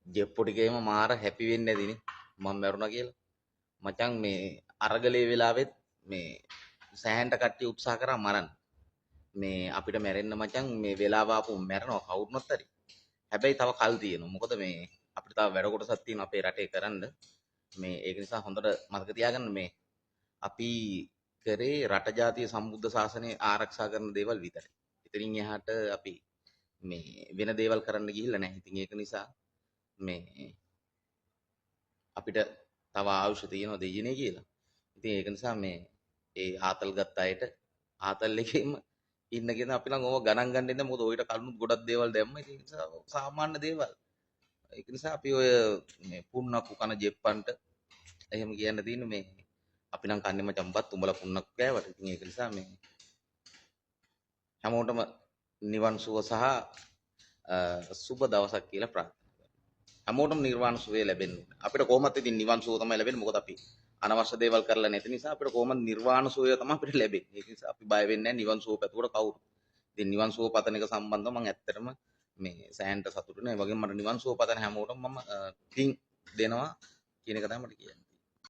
ජෙප්පොටිකේම මාර හැපි වෙන්නේ නැදිනේ මම මැරුණා කියලා. මචං මේ අරගලේ වෙලාවෙත් මේ සෑහෙන්ට කට්ටිය උත්සාහ කරා මරන්න. මේ අපිට මැරෙන්න මචං මේ වෙලාව ආපු මැරෙනවා කවුරුනොත් හරි. හැබැයි තව කල් තියෙනවා. මොකද මේ අපිට තව වැඩ කොටසක් තියෙනවා අපේ රටේ කරන්න. මේ ඒක නිසා හොඳට මතක තියාගන්න මේ අපි කරේ රට ජාතිය සම්බුද්ධ ශාසනය ආරක්ෂා කරන දේවල් විතරයි. ඉතින් එහාට අපි මේ වෙන දේවල් කරන්න ගිහිල්ලා නැහැ. ඉතින් ඒක නිසා මේ අපිට තව ආයුෂ තියෙනවා දෙයියනේ කියලා. ඉතින් ඒක නිසා මේ ඒ ආතල් ගත්ත අයට ආතල් එකෙම ඉන්න කියන අපි නම් ඕව ගණන් ගන්න ඉන්න මොකද ඔයිට කලින් ගොඩක් දේවල් දැම්ම. ඉතින් ඒ නිසා සාමාන්‍ය දේවල්. ඒක නිසා අපි ඔය මේ පුන්නක්කු කන ජෙප්පන්ට එහෙම කියන්න තියෙන්නේ මේ අපි නම් කන්නේ මචං බත් උඹලා පුන්නක්කු කෑවට. ඉතින් ඒක නිසා මේ හැමෝටම නිවන් සුව සහ සුබ දවසක් කියලා ප්‍රාර්ථනා කරනවා. හැමෝටම නිර්වාණ සුවය ලැබෙන්න ඕනේ. අපිට කොහොමත් ඉතින් නිවන් සුව තමයි ලැබෙන්නේ. මොකද අපි අනවශ්‍ය දේවල් කරලා නැති නිසා අපිට කොහොමද නිර්වාණ සුවය තමයි අපිට ලැබෙන්නේ. ඒක නිසා අපි බය වෙන්නේ නැහැ නිවන් සුව පැතුවට කවුරු. ඉතින් නිවන් සුව පතන එක සම්බන්ධව මම ඇත්තටම මේ සෑහෙන්ට සතුටුයි. ඒ වගේම මට නිවන් සුව පතන හැමෝටම මම පින් දෙනවා කියන එක තමයි මට කියන්නේ.